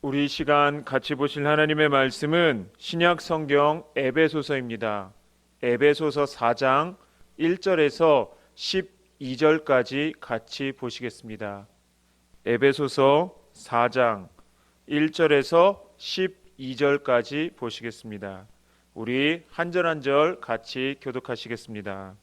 우리 이 시간 같이 보실 하나님의 말씀은 신약 성경 에베소서입니다. 에베소서 4장 1절에서 12절까지 같이 보시겠습니다. 에베소서 4장 1절에서 12절까지 보시겠습니다. 우리 한 절 한 절 같이 교독하시겠습니다.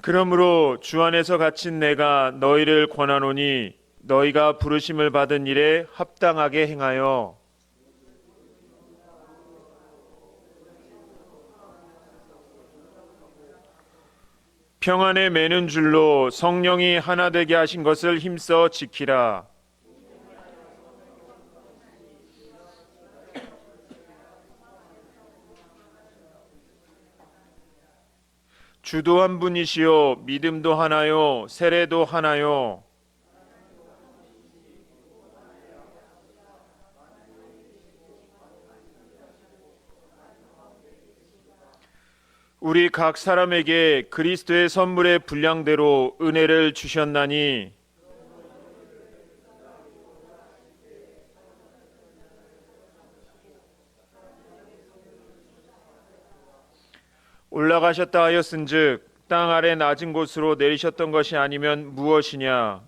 그러므로 주 안에서 갇힌 내가 너희를 권하노니 너희가 부르심을 받은 일에 합당하게 행하여 평안에 매는 줄로 성령이 하나 되게 하신 것을 힘써 지키라. 주도 한 분이시요 믿음도 하나요 세례도 하나요. 우리 각 사람에게 그리스도의 선물의 분량대로 은혜를 주셨나니 올라가셨다 하였은즉 땅 아래 낮은 곳으로 내리셨던 것이 아니면 무엇이냐.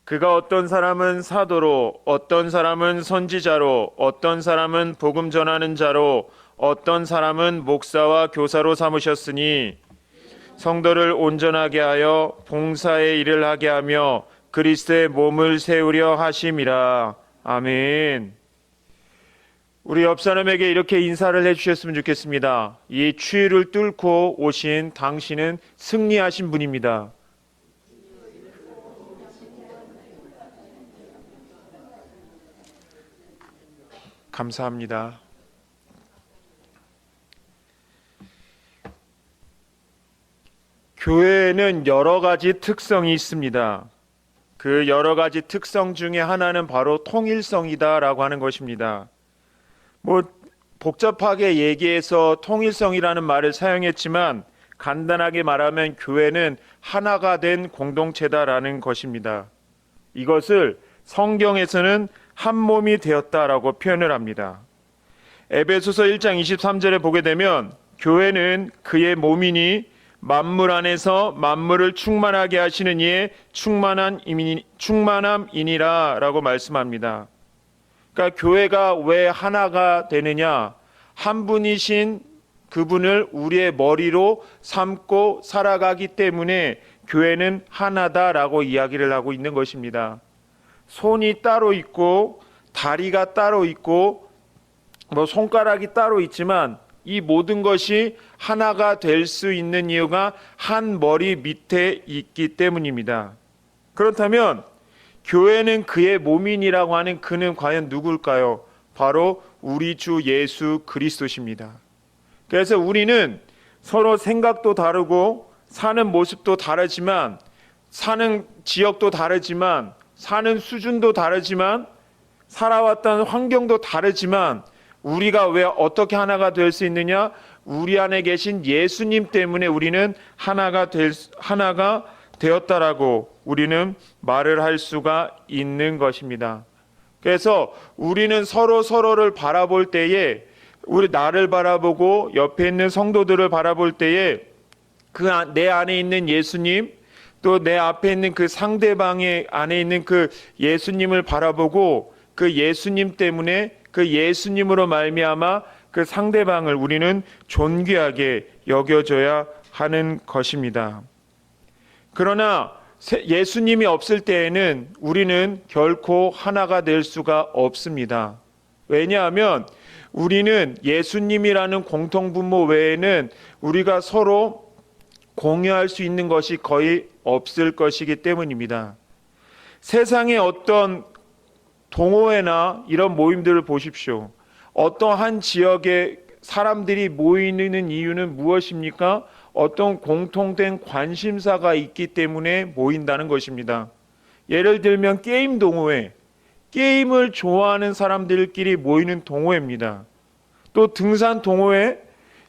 그가 어떤 사람은 사도로, 어떤 사람은 선지자로, 어떤 사람은 복음 전하는 자로, 어떤 사람은 목사와 교사로 삼으셨으니 성도를 온전하게 하여 봉사의 일을 하게 하며 그리스도의 몸을 세우려 하심이라. 아멘. 우리 옆 사람에게 이렇게 인사를 해주셨으면 좋겠습니다. 이 추위를 뚫고 오신 당신은 승리하신 분입니다. 감사합니다. 교회에는 여러 가지 특성이 있습니다. 그 여러 가지 특성 중에 하나는 바로 통일성이다라고 하는 것입니다. 복잡하게 얘기해서 통일성이라는 말을 사용했지만 간단하게 말하면 교회는 하나가 된 공동체다라는 것입니다. 이것을 성경에서는 한 몸이 되었다라고 표현을 합니다. 에베소서 1장 23절에 보게 되면 교회는 그의 몸이니 만물 안에서 만물을 충만하게 하시는 이의 충만함이니라 라고 말씀합니다. 그러니까 교회가 왜 하나가 되느냐? 한 분이신 그분을 우리의 머리로 삼고 살아가기 때문에 교회는 하나다라고 이야기를 하고 있는 것입니다. 손이 따로 있고 다리가 따로 있고 손가락이 따로 있지만 이 모든 것이 하나가 될 수 있는 이유가 한 머리 밑에 있기 때문입니다. 그렇다면 교회는 그의 몸인이라고 하는 그는 과연 누굴까요? 바로 우리 주 예수 그리스도십니다. 그래서 우리는 서로 생각도 다르고 사는 모습도 다르지만 사는 지역도 다르지만 사는 수준도 다르지만 살아왔던 환경도 다르지만 우리가 왜 어떻게 하나가 될 수 있느냐? 우리 안에 계신 예수님 때문에 우리는 하나가 되었다라고 우리는 말을 할 수가 있는 것입니다. 그래서 우리는 서로를 바라볼 때에 우리 나를 바라보고 옆에 있는 성도들을 바라볼 때에 내 안에 있는 예수님 또 내 앞에 있는 그 상대방의 안에 있는 그 예수님을 바라보고 그 예수님 때문에 그 예수님으로 말미암아 그 상대방을 우리는 존귀하게 여겨줘야 하는 것입니다. 그러나 예수님이 없을 때에는 우리는 결코 하나가 될 수가 없습니다. 왜냐하면 우리는 예수님이라는 공통분모 외에는 우리가 서로 공유할 수 있는 것이 거의 없을 것이기 때문입니다. 세상의 어떤 동호회나 이런 모임들을 보십시오. 어떠한 지역의 사람들이 모이는 이유는 무엇입니까? 어떤 공통된 관심사가 있기 때문에 모인다는 것입니다. 예를 들면 게임 동호회, 게임을 좋아하는 사람들끼리 모이는 동호회입니다. 또 등산 동호회,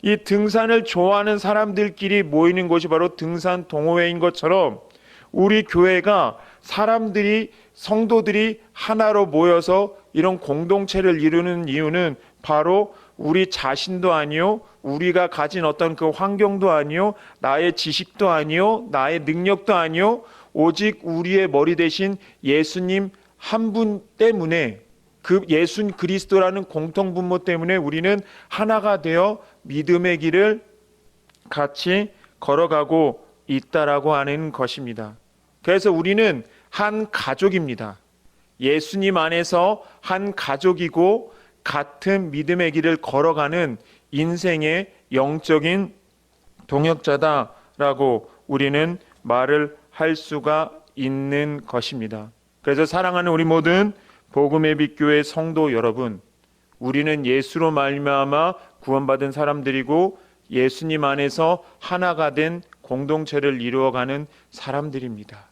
이 등산을 좋아하는 사람들끼리 모이는 곳이 바로 등산 동호회인 것처럼 우리 교회가 사람들이 성도들이 하나로 모여서 이런 공동체를 이루는 이유는 바로 우리 자신도 아니요, 우리가 가진 어떤 그 환경도 아니요, 나의 지식도 아니요, 나의 능력도 아니요, 오직 우리의 머리 대신 예수님 한 분 때문에, 그 예수 그리스도라는 공통분모 때문에 우리는 하나가 되어 믿음의 길을 같이 걸어가고 있다라고 하는 것입니다. 그래서 우리는 한 가족입니다. 예수님 안에서 한 가족이고 같은 믿음의 길을 걸어가는 인생의 영적인 동역자다라고 우리는 말을 할 수가 있는 것입니다. 그래서 사랑하는 우리 모든 복음의 빛 교회 성도 여러분, 우리는 예수로 말미암아 구원받은 사람들이고 예수님 안에서 하나가 된 공동체를 이루어가는 사람들입니다.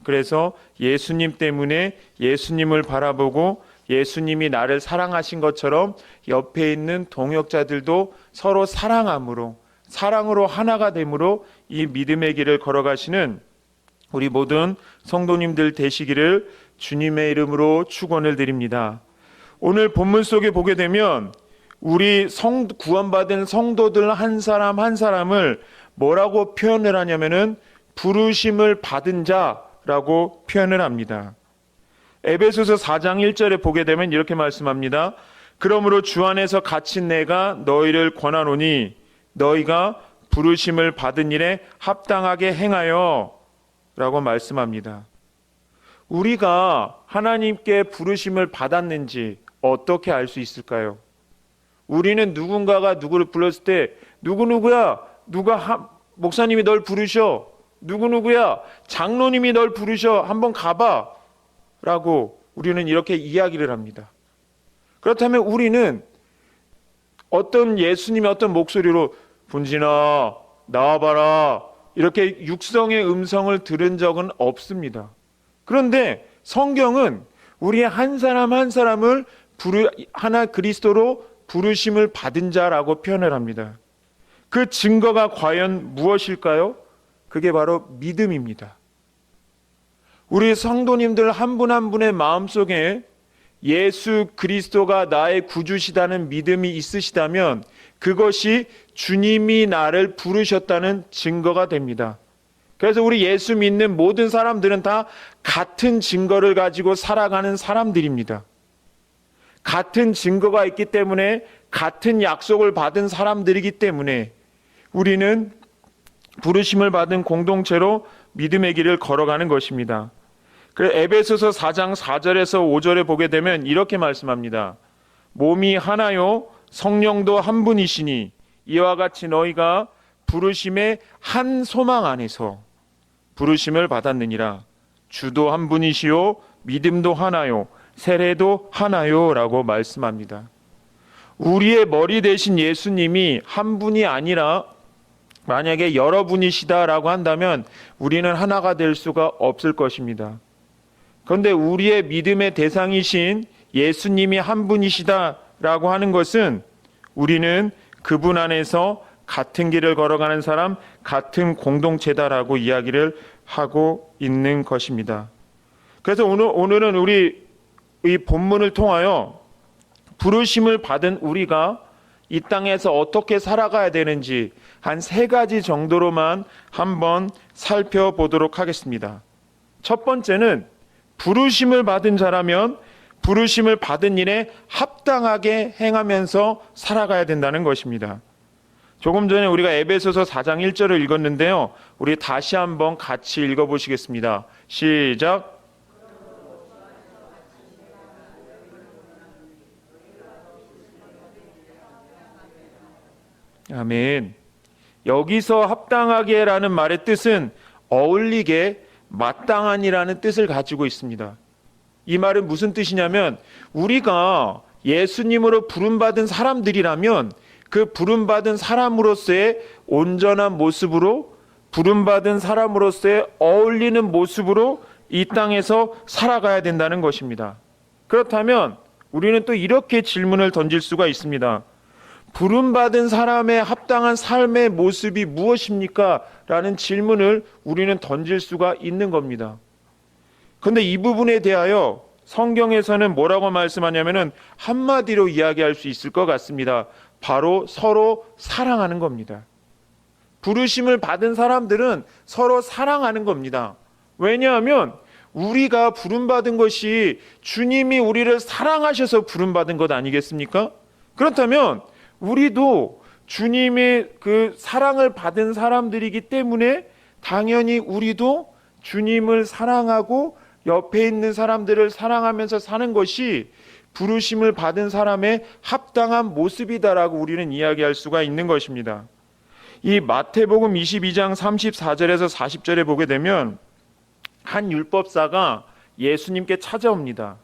그래서 예수님 때문에 예수님을 바라보고 예수님이 나를 사랑하신 것처럼 옆에 있는 동역자들도 서로 사랑으로 하나가 됨으로 이 믿음의 길을 걸어가시는 우리 모든 성도님들 되시기를 주님의 이름으로 축원을 드립니다. 오늘 본문 속에 보게 되면 우리 구원받은 성도들 한 사람 한 사람을 뭐라고 표현을 하냐면은 부르심을 받은 자라고 표현을 합니다. 에베소서 4장 1절에 보게 되면 이렇게 말씀합니다. 그러므로 주 안에서 갇힌 내가 너희를 권하노니 너희가 부르심을 받은 일에 합당하게 행하여 라고 말씀합니다. 우리가 하나님께 부르심을 받았는지 어떻게 알 수 있을까요? 우리는 누군가가 누구를 불렀을 때 누구누구야, 목사님이 널 부르셔, 누구누구야, 장로님이 널 부르셔, 한번 가봐 라고 우리는 이렇게 이야기를 합니다. 그렇다면 우리는 어떤 예수님의 어떤 목소리로 분진아 나와봐라 이렇게 육성의 음성을 들은 적은 없습니다. 그런데 성경은 우리 한 사람 한 사람을 하나 그리스도로 부르심을 받은 자라고 표현을 합니다. 그 증거가 과연 무엇일까요? 그게 바로 믿음입니다. 우리 성도님들 한 분 한 분의 마음속에 예수 그리스도가 나의 구주시다는 믿음이 있으시다면 그것이 주님이 나를 부르셨다는 증거가 됩니다. 그래서 우리 예수 믿는 모든 사람들은 다 같은 증거를 가지고 살아가는 사람들입니다. 같은 증거가 있기 때문에 같은 약속을 받은 사람들이기 때문에 우리는 부르심을 받은 공동체로 믿음의 길을 걸어가는 것입니다. 그래서 에베소서 4장 4절에서 5절에 보게 되면 이렇게 말씀합니다. 몸이 하나요 성령도 한 분이시니 이와 같이 너희가 부르심의 한 소망 안에서 부르심을 받았느니라. 주도 한 분이시요 믿음도 하나요 세례도 하나요 라고 말씀합니다. 우리의 머리 대신 예수님이 한 분이 아니라 만약에 여러분이시다라고 한다면 우리는 하나가 될 수가 없을 것입니다. 그런데 우리의 믿음의 대상이신 예수님이 한 분이시다라고 하는 것은 우리는 그분 안에서 같은 길을 걸어가는 사람, 같은 공동체다라고 이야기를 하고 있는 것입니다. 그래서 오늘은 우리 이 본문을 통하여 부르심을 받은 우리가 이 땅에서 어떻게 살아가야 되는지 한 3가지 정도로만 한번 살펴보도록 하겠습니다. 첫 번째는 부르심을 받은 자라면 부르심을 받은 일에 합당하게 행하면서 살아가야 된다는 것입니다. 조금 전에 우리가 에베소서 4장 1절을 읽었는데요. 우리 다시 한번 같이 읽어보시겠습니다. 시작. 아멘. 여기서 합당하게라는 말의 뜻은 어울리게 마땅한이라는 뜻을 가지고 있습니다. 이 말은 무슨 뜻이냐면 우리가 예수님으로 부름받은 사람들이라면 그 부름받은 사람으로서의 온전한 모습으로 부름받은 사람으로서의 어울리는 모습으로 이 땅에서 살아가야 된다는 것입니다. 그렇다면 우리는 또 이렇게 질문을 던질 수가 있습니다. 부름받은 사람의 합당한 삶의 모습이 무엇입니까? 라는 질문을 우리는 던질 수가 있는 겁니다. 그런데 이 부분에 대하여 성경에서는 뭐라고 말씀하냐면은 한마디로 이야기할 수 있을 것 같습니다. 바로 서로 사랑하는 겁니다. 부르심을 받은 사람들은 서로 사랑하는 겁니다. 왜냐하면 우리가 부름받은 것이 주님이 우리를 사랑하셔서 부름받은 것 아니겠습니까? 그렇다면 우리도 주님의 그 사랑을 받은 사람들이기 때문에 당연히 우리도 주님을 사랑하고 옆에 있는 사람들을 사랑하면서 사는 것이 부르심을 받은 사람의 합당한 모습이다라고 우리는 이야기할 수가 있는 것입니다. 이 마태복음 22장 34절에서 40절에 보게 되면 한 율법사가 예수님께 찾아옵니다.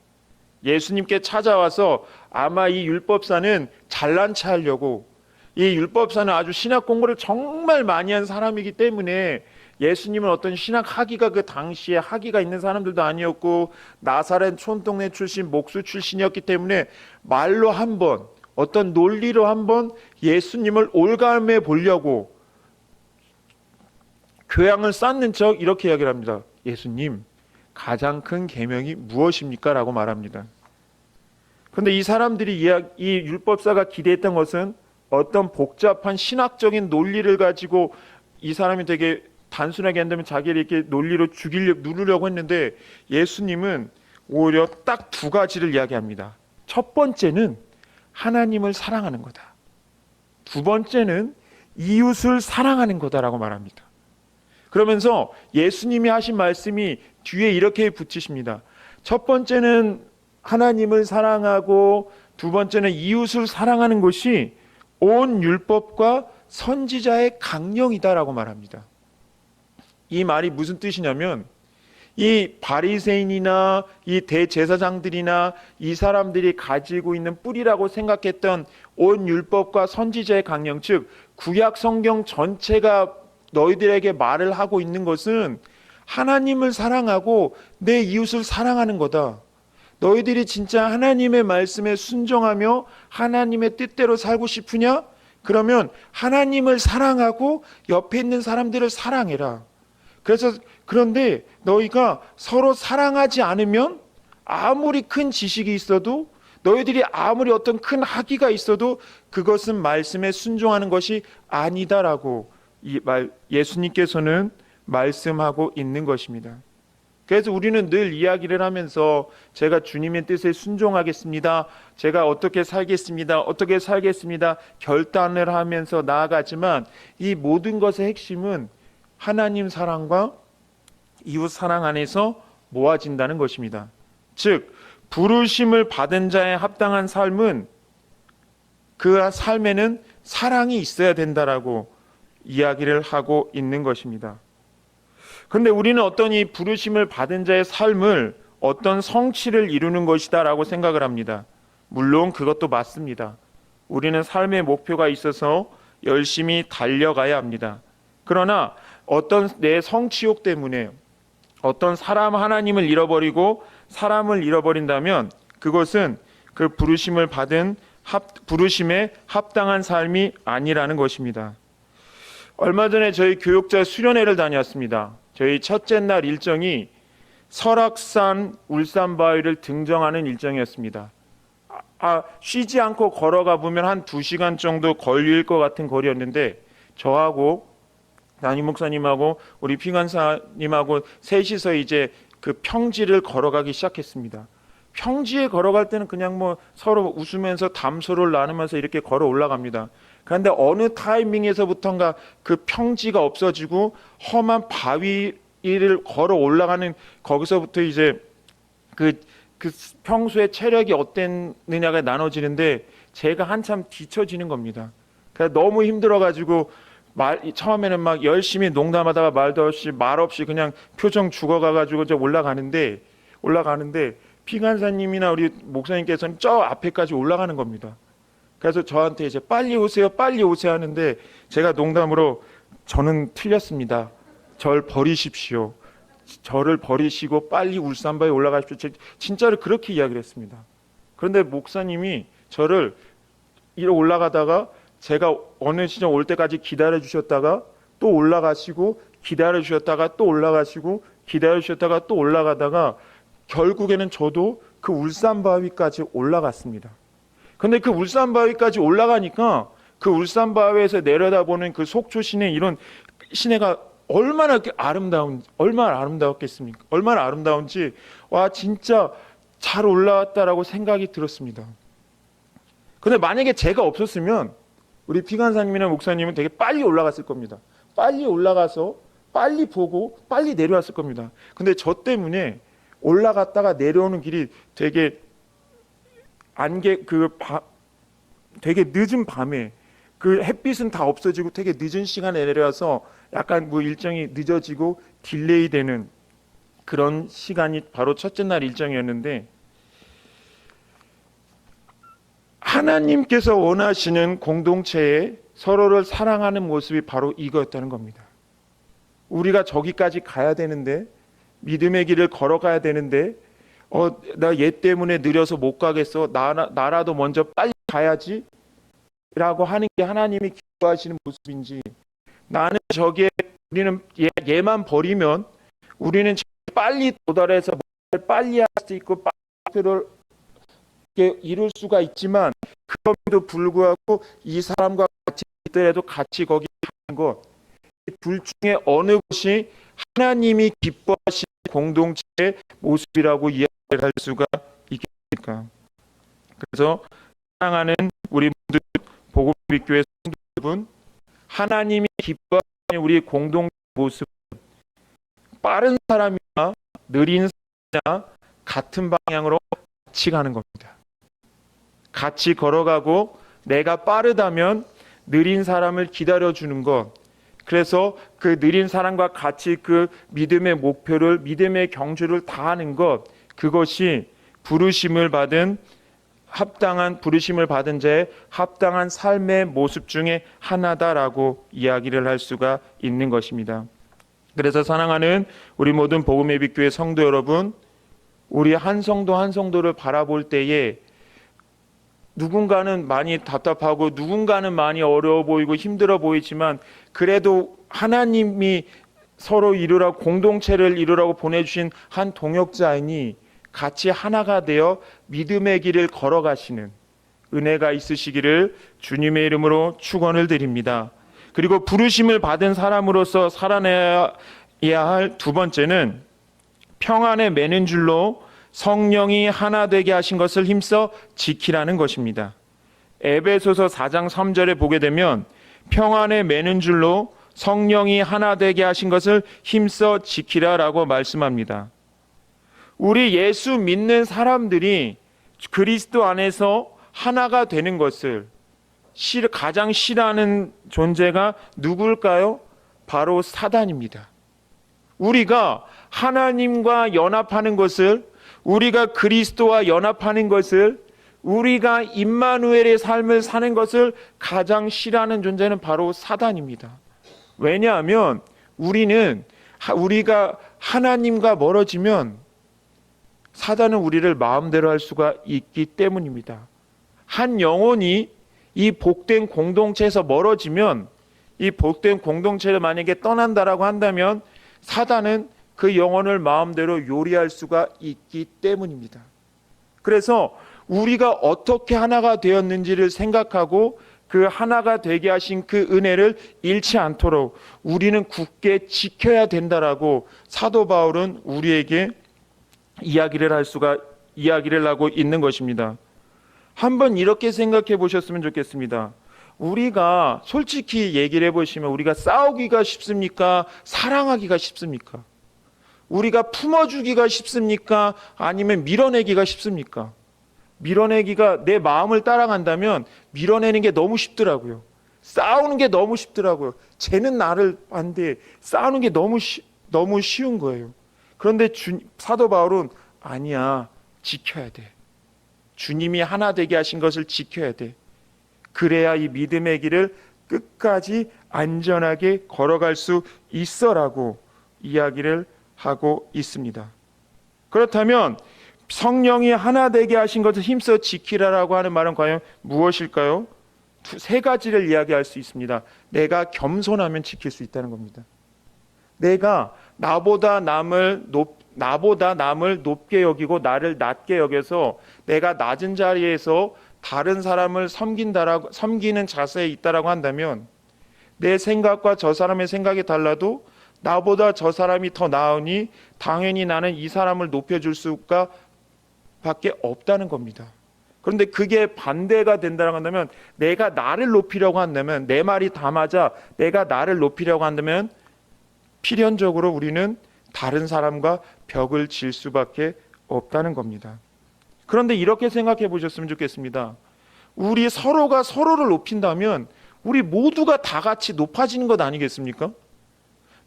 예수님께 찾아와서 아마 이 율법사는 잘난 체 하려고, 이 율법사는 아주 신학 공부를 정말 많이 한 사람이기 때문에 예수님은 어떤 신학 학위가 그 당시에 학위가 있는 사람들도 아니었고 나사렛 촌동네 출신 목수 출신이었기 때문에 말로 한번 어떤 논리로 한번 예수님을 올감해 보려고 교양을 쌓는 척 이렇게 이야기를 합니다. 예수님, 가장 큰 계명이 무엇입니까? 라고 말합니다. 그런데 이 사람들이 이 율법사가 기대했던 것은 어떤 복잡한 신학적인 논리를 가지고 이 사람이 되게 단순하게 한다면 자기를 이렇게 논리로 누르려고 했는데 예수님은 오히려 딱 두 가지를 이야기합니다. 첫 번째는 하나님을 사랑하는 거다. 두 번째는 이웃을 사랑하는 거다라고 말합니다. 그러면서 예수님이 하신 말씀이 뒤에 이렇게 붙이십니다. 첫 번째는 하나님을 사랑하고 두 번째는 이웃을 사랑하는 것이 온 율법과 선지자의 강령이다라고 말합니다. 이 말이 무슨 뜻이냐면 이 바리새인이나 이 대제사장들이나 이 사람들이 가지고 있는 뿌리라고 생각했던 온 율법과 선지자의 강령, 즉 구약 성경 전체가 너희들에게 말을 하고 있는 것은 하나님을 사랑하고 내 이웃을 사랑하는 거다. 너희들이 진짜 하나님의 말씀에 순종하며 하나님의 뜻대로 살고 싶으냐? 그러면 하나님을 사랑하고 옆에 있는 사람들을 사랑해라. 그런데 너희가 서로 사랑하지 않으면 아무리 큰 지식이 있어도 너희들이 아무리 어떤 큰 학위가 있어도 그것은 말씀에 순종하는 것이 아니다라고 예수님께서는 말씀하고 있는 것입니다. 그래서 우리는 늘 이야기를 하면서 제가 주님의 뜻에 순종하겠습니다. 제가 어떻게 살겠습니다. 결단을 하면서 나아가지만 이 모든 것의 핵심은 하나님 사랑과 이웃 사랑 안에서 모아진다는 것입니다. 즉 부르심을 받은 자의 합당한 삶은 그 삶에는 사랑이 있어야 된다라고 이야기를 하고 있는 것입니다. 그런데 우리는 어떤 이 부르심을 받은 자의 삶을 어떤 성취를 이루는 것이다 라고 생각을 합니다. 물론 그것도 맞습니다. 우리는 삶의 목표가 있어서 열심히 달려가야 합니다. 그러나 어떤 내 성취욕 때문에 어떤 사람 하나님을 잃어버리고 사람을 잃어버린다면 그것은 그 부르심을 받은 부르심에 합당한 삶이 아니라는 것입니다. 얼마 전에 저희 교육자 수련회를 다녔습니다. 저희 첫째 날 일정이 설악산 울산바위를 등정하는 일정이었습니다. 쉬지 않고 걸어가 보면 한 2시간 정도 걸릴 것 같은 거리였는데 저하고 담임 목사님하고 우리 피간사님하고 셋이서 이제 그 평지를 걸어가기 시작했습니다. 평지에 걸어갈 때는 그냥 뭐 서로 웃으면서 담소를 나누면서 이렇게 걸어 올라갑니다. 그런데 어느 타이밍에서부턴가 그 평지가 없어지고 험한 바위를 걸어 올라가는 거기서부터 이제 그 평소에 체력이 어땠느냐가 나눠지는데 제가 한참 뒤처지는 겁니다. 그래서 너무 힘들어가지고 처음에는 막 열심히 농담하다가 말 없이 그냥 표정 죽어가가지고 올라가는데 피간사님이나 우리 목사님께서는 저 앞에까지 올라가는 겁니다. 그래서 저한테 이제 빨리 오세요 하는데 제가 농담으로 저는 틀렸습니다. 절 버리십시오. 저를 버리시고 빨리 울산바에 올라가십시오. 진짜로 그렇게 이야기를 했습니다. 그런데 목사님이 저를 이러 올라가다가 제가 어느 시점 올 때까지 기다려 주셨다가 또 올라가시고, 기다려 주셨다가 또 올라가시고, 기다려 주셨다가 또 올라가다가 결국에는 저도 그 울산바위까지 올라갔습니다. 근데 그 울산바위까지 올라가니까 그 울산바위에서 내려다보는 그 속초 시내, 이런 시내가 얼마나 아름다웠겠습니까? 얼마나 아름다운지, 와, 진짜 잘 올라왔다라고 생각이 들었습니다. 근데 만약에 제가 없었으면 우리 피간사님이나 목사님은 되게 빨리 올라갔을 겁니다. 빨리 올라가서 빨리 보고 빨리 내려왔을 겁니다. 근데 저 때문에 올라갔다가 내려오는 길이 되게 되게 늦은 밤에, 그 햇빛은 다 없어지고 되게 늦은 시간에 내려와서 약간 뭐 일정이 늦어지고 딜레이 되는 그런 시간이 바로 첫째 날 일정이었는데, 하나님께서 원하시는 공동체에 서로를 사랑하는 모습이 바로 이거였다는 겁니다. 우리가 저기까지 가야 되는데, 믿음의 길을 걸어가야 되는데, 나 얘 때문에 느려서 못 가겠어, 나라도 먼저 빨리 가야지 라고 하는 게 하나님이 기뻐하시는 모습인지, 나는 우리는 얘만 버리면 우리는 빨리 도달해서 빨리 할 수 있고 목표를 이룰 수가 있지만, 그럼에도 불구하고 이 사람과 같이 있더라도 같이 거기 가는 것, 둘 중에 어느 것이 하나님이 기뻐하시는 공동체의 모습이라고 이야기를 할 수가 있겠습니까? 그래서 사랑하는 우리 모두 복음빛교회 성도 여러분, 하나님이 기뻐하시는 우리 공동체 모습은 빠른 사람이나 느린 사람이나 같은 방향으로 같이 가는 겁니다. 같이 걸어가고, 내가 빠르다면 느린 사람을 기다려주는 것, 그래서 그 느린 사람과 같이 그 믿음의 목표를, 믿음의 경주를 다하는 것, 그것이 부르심을 받은 자의 합당한 삶의 모습 중에 하나다라고 이야기를 할 수가 있는 것입니다. 그래서 사랑하는 우리 모든 복음의 빛 교회 성도 여러분, 우리 한 성도 한 성도를 바라볼 때에 누군가는 많이 답답하고 누군가는 많이 어려워 보이고 힘들어 보이지만, 그래도 하나님이 서로 이루라고, 공동체를 이루라고 보내주신 한 동역자이니 같이 하나가 되어 믿음의 길을 걸어가시는 은혜가 있으시기를 주님의 이름으로 축원을 드립니다. 그리고 부르심을 받은 사람으로서 살아내야 할 두 번째는 평안에 매는 줄로 성령이 하나 되게 하신 것을 힘써 지키라는 것입니다. 에베소서 4장 3절에 보게 되면 평안에 매는 줄로 성령이 하나 되게 하신 것을 힘써 지키라라고 말씀합니다. 우리 예수 믿는 사람들이 그리스도 안에서 하나가 되는 것을 가장 싫어하는 존재가 누굴까요? 바로 사단입니다. 우리가 하나님과 연합하는 것을, 우리가 그리스도와 연합하는 것을, 우리가 임마누엘의 삶을 사는 것을 가장 싫어하는 존재는 바로 사단입니다. 왜냐하면 우리가 하나님과 멀어지면 사단은 우리를 마음대로 할 수가 있기 때문입니다. 한 영혼이 이 복된 공동체에서 멀어지면, 이 복된 공동체를 만약에 떠난다라고 한다면 사단은 그 영혼을 마음대로 요리할 수가 있기 때문입니다. 그래서 우리가 어떻게 하나가 되었는지를 생각하고 그 하나가 되게 하신 그 은혜를 잃지 않도록 우리는 굳게 지켜야 된다라고 사도 바울은 우리에게 이야기를 하고 있는 것입니다. 한번 이렇게 생각해 보셨으면 좋겠습니다. 우리가 솔직히 얘기를 해보시면, 우리가 싸우기가 쉽습니까? 사랑하기가 쉽습니까? 우리가 품어주기가 쉽습니까? 아니면 밀어내기가 쉽습니까? 밀어내기가, 내 마음을 따라간다면 밀어내는 게 너무 쉽더라고요. 싸우는 게 너무 쉽더라고요. 쟤는 나를 반대, 싸우는 게 너무 쉬운 거예요. 그런데 사도 바울은 아니야, 지켜야 돼. 주님이 하나 되게 하신 것을 지켜야 돼. 그래야 이 믿음의 길을 끝까지 안전하게 걸어갈 수 있어라고 이야기를 하고 있습니다. 그렇다면 성령이 하나 되게 하신 것을 힘써 지키라라고 하는 말은 과연 무엇일까요? 세 가지를 이야기할 수 있습니다. 내가 겸손하면 지킬 수 있다는 겁니다. 내가 나보다 남을 높게 여기고 나를 낮게 여겨서 내가 낮은 자리에서 다른 사람을 섬기는 자세에 있다라고 한다면, 내 생각과 저 사람의 생각이 달라도 나보다 저 사람이 더 나으니 당연히 나는 이 사람을 높여줄 수가 밖에 없다는 겁니다. 그런데 그게 반대가 된다고 한다면, 내가 나를 높이려고 한다면, 내 말이 다 맞아 내가 나를 높이려고 한다면 필연적으로 우리는 다른 사람과 벽을 질 수밖에 없다는 겁니다. 그런데 이렇게 생각해 보셨으면 좋겠습니다. 우리 서로가 서로를 높인다면 우리 모두가 다 같이 높아지는 것 아니겠습니까?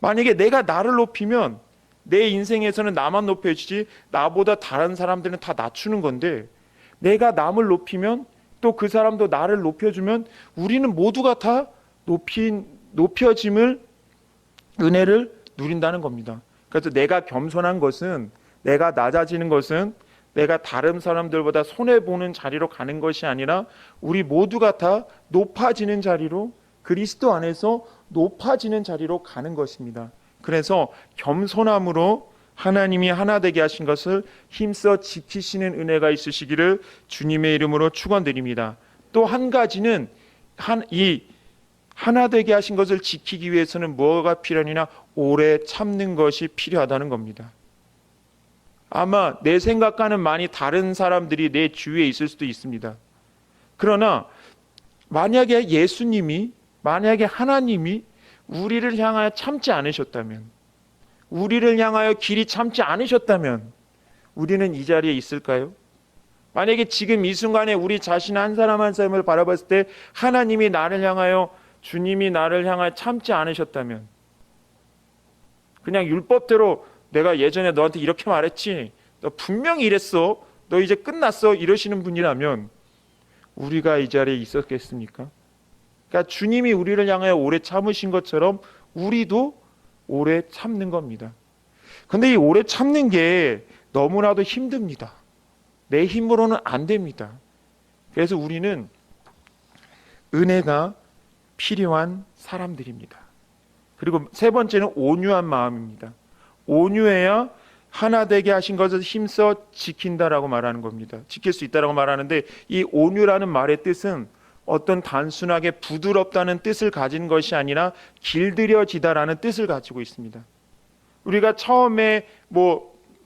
만약에 내가 나를 높이면 내 인생에서는 나만 높여주지 나보다 다른 사람들은 다 낮추는 건데, 내가 남을 높이면 또 그 사람도 나를 높여주면 우리는 모두가 다 높여짐을, 은혜를 누린다는 겁니다. 그래서 내가 겸손한 것은, 내가 낮아지는 것은 내가 다른 사람들보다 손해보는 자리로 가는 것이 아니라 우리 모두가 다 높아지는 자리로, 그리스도 안에서 높아지는 자리로 가는 것입니다. 그래서 겸손함으로 하나님이 하나 되게 하신 것을 힘써 지키시는 은혜가 있으시기를 주님의 이름으로 축원드립니다. 또 한 가지는 이 하나 되게 하신 것을 지키기 위해서는 뭐가 필요하냐? 오래 참는 것이 필요하다는 겁니다. 아마 내 생각과는 많이 다른 사람들이 내 주위에 있을 수도 있습니다. 그러나 만약에 만약에 하나님이 우리를 향하여 참지 않으셨다면, 우리를 향하여 길이 참지 않으셨다면 우리는 이 자리에 있을까요? 만약에 지금 이 순간에 우리 자신 한 사람 한 사람을 바라봤을 때 하나님이 나를 향하여, 주님이 나를 향하여 참지 않으셨다면, 그냥 율법대로 내가 예전에 너한테 이렇게 말했지, 너 분명히 이랬어, 너 이제 끝났어, 이러시는 분이라면 우리가 이 자리에 있었겠습니까? 그러니까 주님이 우리를 향하여 오래 참으신 것처럼 우리도 오래 참는 겁니다. 근데 이 오래 참는 게 너무나도 힘듭니다. 내 힘으로는 안 됩니다. 그래서 우리는 은혜가 필요한 사람들입니다. 그리고 세 번째는 온유한 마음입니다. 온유해야 하나 되게 하신 것을 힘써 지킨다라고 말하는 겁니다. 지킬 수 있다라고 말하는데, 이 온유라는 말의 뜻은 어떤 단순하게 부드럽다는 뜻을 가진 것이 아니라 길들여지다라는 뜻을 가지고 있습니다. 우리가 처음에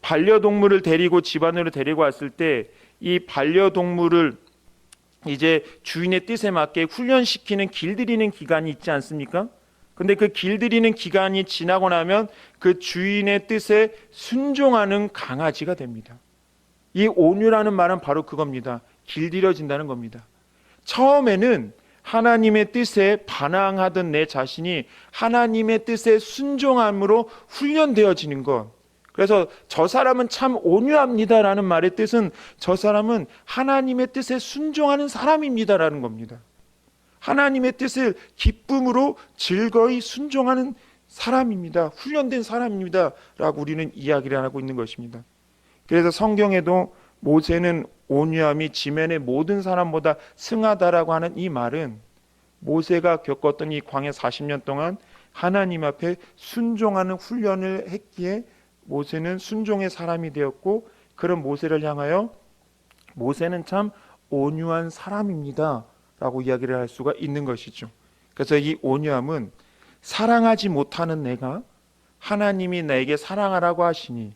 반려동물을 데리고 집안으로 데리고 왔을 때 이 반려동물을 이제 주인의 뜻에 맞게 훈련시키는, 길들이는 기간이 있지 않습니까? 근데 그 길들이는 기간이 지나고 나면 그 주인의 뜻에 순종하는 강아지가 됩니다. 이 온유라는 말은 바로 그겁니다. 길들여진다는 겁니다. 처음에는 하나님의 뜻에 반항하던 내 자신이 하나님의 뜻에 순종함으로 훈련되어지는 것. 그래서 저 사람은 참 온유합니다라는 말의 뜻은 저 사람은 하나님의 뜻에 순종하는 사람입니다라는 겁니다. 하나님의 뜻을 기쁨으로 즐거이 순종하는 사람입니다. 훈련된 사람입니다 라고 우리는 이야기를 하고 있는 것입니다. 그래서 성경에도 모세는 온유함이 지면의 모든 사람보다 승하다라고 하는 이 말은, 모세가 겪었던 이 광야 40년 동안 하나님 앞에 순종하는 훈련을 했기에 모세는 순종의 사람이 되었고, 그런 모세를 향하여 모세는 참 온유한 사람입니다 라고 이야기를 할 수가 있는 것이죠. 그래서 이 온유함은 사랑하지 못하는 내가 하나님이 나에게 사랑하라고 하시니,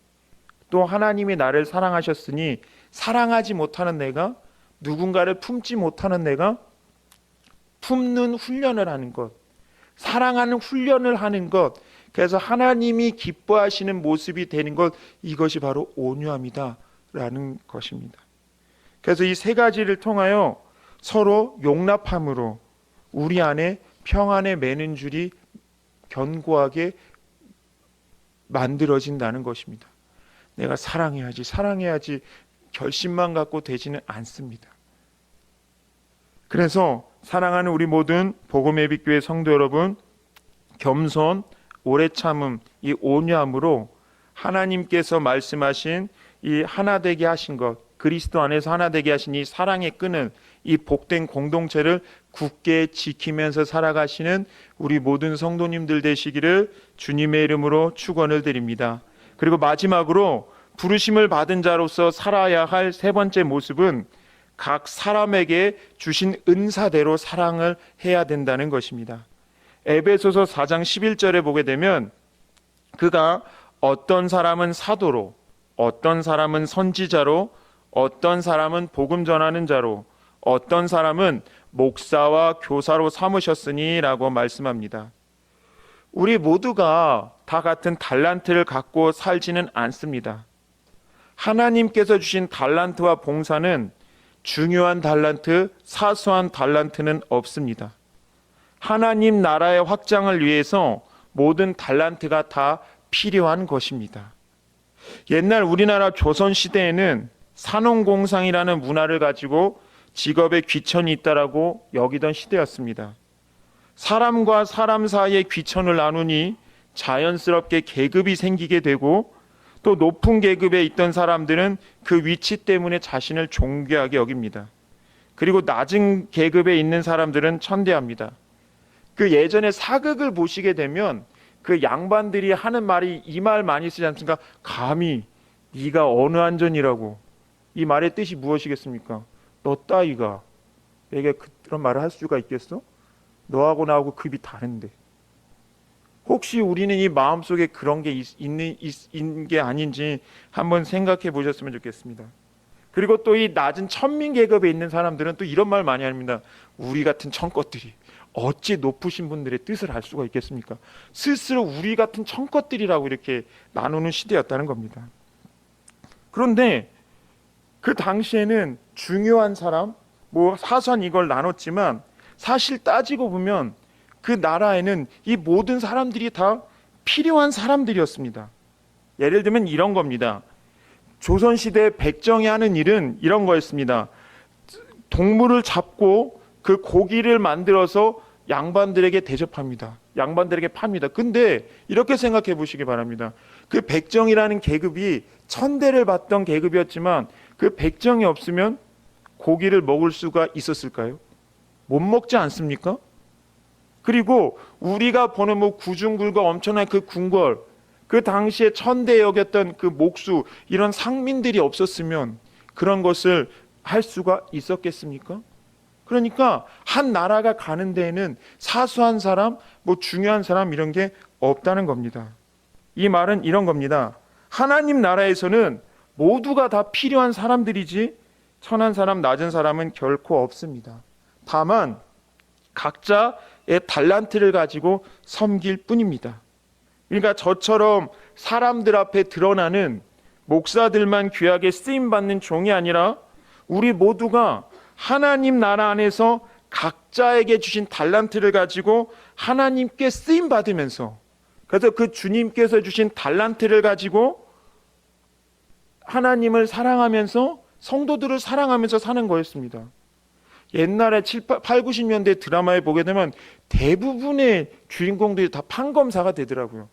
또 하나님이 나를 사랑하셨으니 사랑하지 못하는 내가, 누군가를 품지 못하는 내가 품는 훈련을 하는 것, 사랑하는 훈련을 하는 것, 그래서 하나님이 기뻐하시는 모습이 되는 것, 이것이 바로 온유함이다라는 것입니다. 그래서 이 세 가지를 통하여 서로 용납함으로 우리 안에 평안의 매는 줄이 견고하게 만들어진다는 것입니다. 내가 사랑해야지 결심만 갖고 되지는 않습니다. 그래서 사랑하는 우리 모든 복음의 빛교회 성도 여러분, 겸손, 오래 참음, 이 온유함으로 하나님께서 말씀하신 이 하나 되게 하신 것, 그리스도 안에서 하나 되게 하신 이 사랑의 끈을, 이 복된 공동체를 굳게 지키면서 살아가시는 우리 모든 성도님들 되시기를 주님의 이름으로 축원을 드립니다. 그리고 마지막으로 부르심을 받은 자로서 살아야 할 세 번째 모습은 각 사람에게 주신 은사대로 사랑을 해야 된다는 것입니다. 에베소서 4장 11절에 보게 되면 그가 어떤 사람은 사도로, 어떤 사람은 선지자로, 어떤 사람은 복음 전하는 자로, 어떤 사람은 목사와 교사로 삼으셨으니 라고 말씀합니다. 우리 모두가 다 같은 달란트를 갖고 살지는 않습니다. 하나님께서 주신 달란트와 봉사는 중요한 달란트, 사소한 달란트는 없습니다. 하나님 나라의 확장을 위해서 모든 달란트가 다 필요한 것입니다. 옛날 우리나라 조선시대에는 산업공상이라는 문화를 가지고 직업에 귀천이 있다라고 여기던 시대였습니다. 사람과 사람 사이에 귀천을 나누니 자연스럽게 계급이 생기게 되고 또 높은 계급에 있던 사람들은 그 위치 때문에 자신을 존귀하게 여깁니다. 그리고 낮은 계급에 있는 사람들은 천대합니다. 그 예전에 사극을 보시게 되면 그 양반들이 하는 말이 이 말 많이 쓰지 않습니까? 감히 네가 어느 안전이라고. 이 말의 뜻이 무엇이겠습니까? 너 따위가 내게 그런 말을 할 수가 있겠어? 너하고 나하고 급이 다른데. 혹시 우리는 이 마음속에 그런 게 있는 게 아닌지 한번 생각해 보셨으면 좋겠습니다. 그리고 또 이 낮은 천민 계급에 있는 사람들은 또 이런 말 많이 합니다. 우리 같은 천것들이 어찌 높으신 분들의 뜻을 알 수가 있겠습니까? 스스로 우리 같은 천것들이라고 이렇게 나누는 시대였다는 겁니다. 그런데 그 당시에는 중요한 사람, 뭐 사소한 이걸 나눴지만 사실 따지고 보면 그 나라에는 이 모든 사람들이 다 필요한 사람들이었습니다. 예를 들면 이런 겁니다. 조선시대 백정이 하는 일은 이런 거였습니다. 동물을 잡고 그 고기를 만들어서 양반들에게 대접합니다. 양반들에게 팝니다. 근데 이렇게 생각해 보시기 바랍니다. 그 백정이라는 계급이 천대를 받던 계급이었지만 그 백정이 없으면 고기를 먹을 수가 있었을까요? 못 먹지 않습니까? 그리고 우리가 보는 뭐 구중굴과 엄청난 그 궁궐, 그 당시에 천대 여겼던 그 목수, 이런 상민들이 없었으면 그런 것을 할 수가 있었겠습니까? 그러니까 한 나라가 가는 데에는 사소한 사람, 뭐 중요한 사람 이런 게 없다는 겁니다. 이 말은 이런 겁니다. 하나님 나라에서는 모두가 다 필요한 사람들이지 천한 사람, 낮은 사람은 결코 없습니다. 다만 각자의 달란트를 가지고 섬길 뿐입니다. 그러니까 저처럼 사람들 앞에 드러나는 목사들만 귀하게 쓰임받는 종이 아니라 우리 모두가 하나님 나라 안에서 각자에게 주신 달란트를 가지고 하나님께 쓰임 받으면서, 그래서 그 주님께서 주신 달란트를 가지고 하나님을 사랑하면서 성도들을 사랑하면서 사는 거였습니다. 옛날에 8, 90년대 드라마에 보게 되면 대부분의 주인공들이 다 판검사가 되더라고요.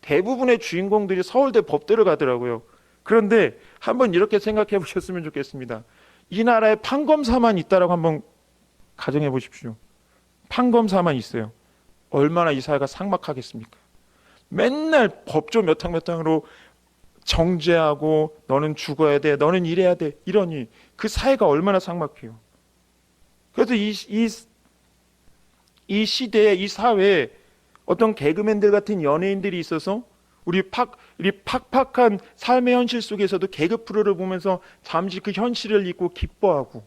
대부분의 주인공들이 서울대 법대를 가더라고요. 그런데 한번 이렇게 생각해 보셨으면 좋겠습니다. 이 나라에 판검사만 있다라고 한번 가정해 보십시오. 판검사만 있어요. 얼마나 이 사회가 삭막하겠습니까? 맨날 법조 몇 항 몇 항으로 정죄하고 너는 죽어야 돼, 너는 이래야 돼 이러니 그 사회가 얼마나 삭막해요. 그래서 이 시대에, 이 사회에 어떤 개그맨들 같은 연예인들이 있어서 우리 팍팍한 삶의 현실 속에서도 개그 프로를 보면서 잠시 그 현실을 잊고 기뻐하고,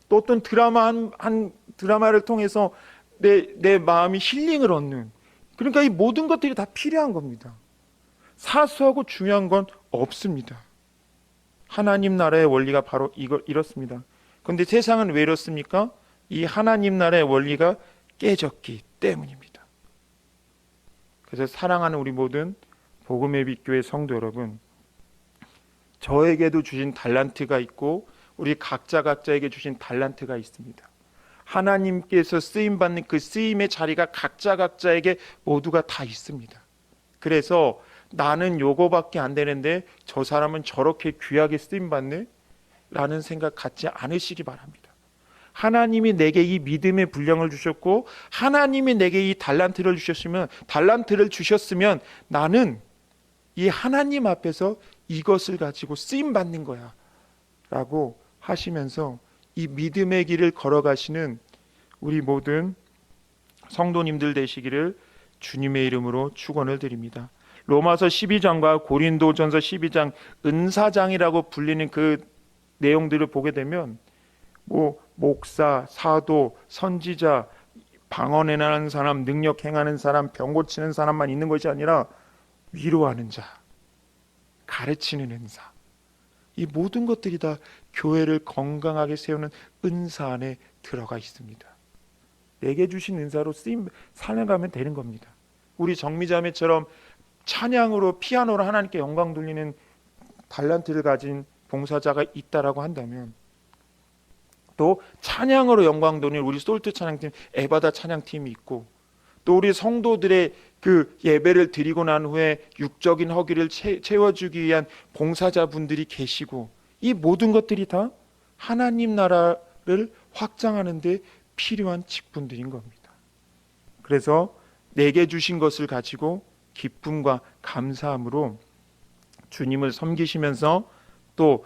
또 어떤 한 드라마를 통해서 내 마음이 힐링을 얻는, 그러니까 이 모든 것들이 다 필요한 겁니다. 사소하고 중요한 건 없습니다. 하나님 나라의 원리가 바로 이렇습니다. 그런데 세상은 왜 이렇습니까? 이 하나님 나라의 원리가 깨졌기 때문입니다. 그래서 사랑하는 우리 모든 복음의 빛 교회 성도 여러분, 저에게도 주신 달란트가 있고 우리 각자에게 주신 달란트가 있습니다. 하나님께서 쓰임받는 그 쓰임의 자리가 각자에게 모두가 다 있습니다. 그래서 나는 요거밖에 안 되는데 저 사람은 저렇게 귀하게 쓰임받네? 라는 생각 갖지 않으시기 바랍니다. 하나님이 내게 이 믿음의 분량을 주셨고 하나님이 내게 이 달란트를 주셨으면 나는 이 하나님 앞에서 이것을 가지고 쓰임 받는 거야 라고 하시면서 이 믿음의 길을 걸어가시는 우리 모든 성도님들 되시기를 주님의 이름으로 축원을 드립니다. 로마서 12장과 고린도전서 12장 은사장이라고 불리는 그 내용들을 보게 되면 목사, 사도, 선지자, 방언해내는 사람, 능력 행하는 사람, 병 고치는 사람만 있는 것이 아니라 위로하는 자, 가르치는 은사, 이 모든 것들이 다 교회를 건강하게 세우는 은사 안에 들어가 있습니다. 내게 주신 은사로 쓰임 살아가면 되는 겁니다. 우리 정미자매처럼 찬양으로 피아노로 하나님께 영광 돌리는 달란트를 가진 봉사자가 있다라고 한다면, 또 찬양으로 영광 돌리는 우리 솔트 찬양팀, 에바다 찬양팀이 있고, 또 우리 성도들의 그 예배를 드리고 난 후에 육적인 허기를 채워주기 위한 봉사자분들이 계시고, 이 모든 것들이 다 하나님 나라를 확장하는 데 필요한 직분들인 겁니다. 그래서 내게 주신 것을 가지고 기쁨과 감사함으로 주님을 섬기시면서 또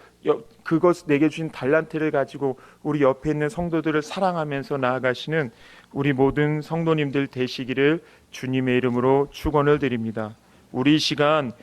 그것 내게 주신 달란트를 가지고 우리 옆에 있는 성도들을 사랑하면서 나아가시는 우리 모든 성도님들 되시기를 주님의 이름으로 축원을 드립니다. 우리 시간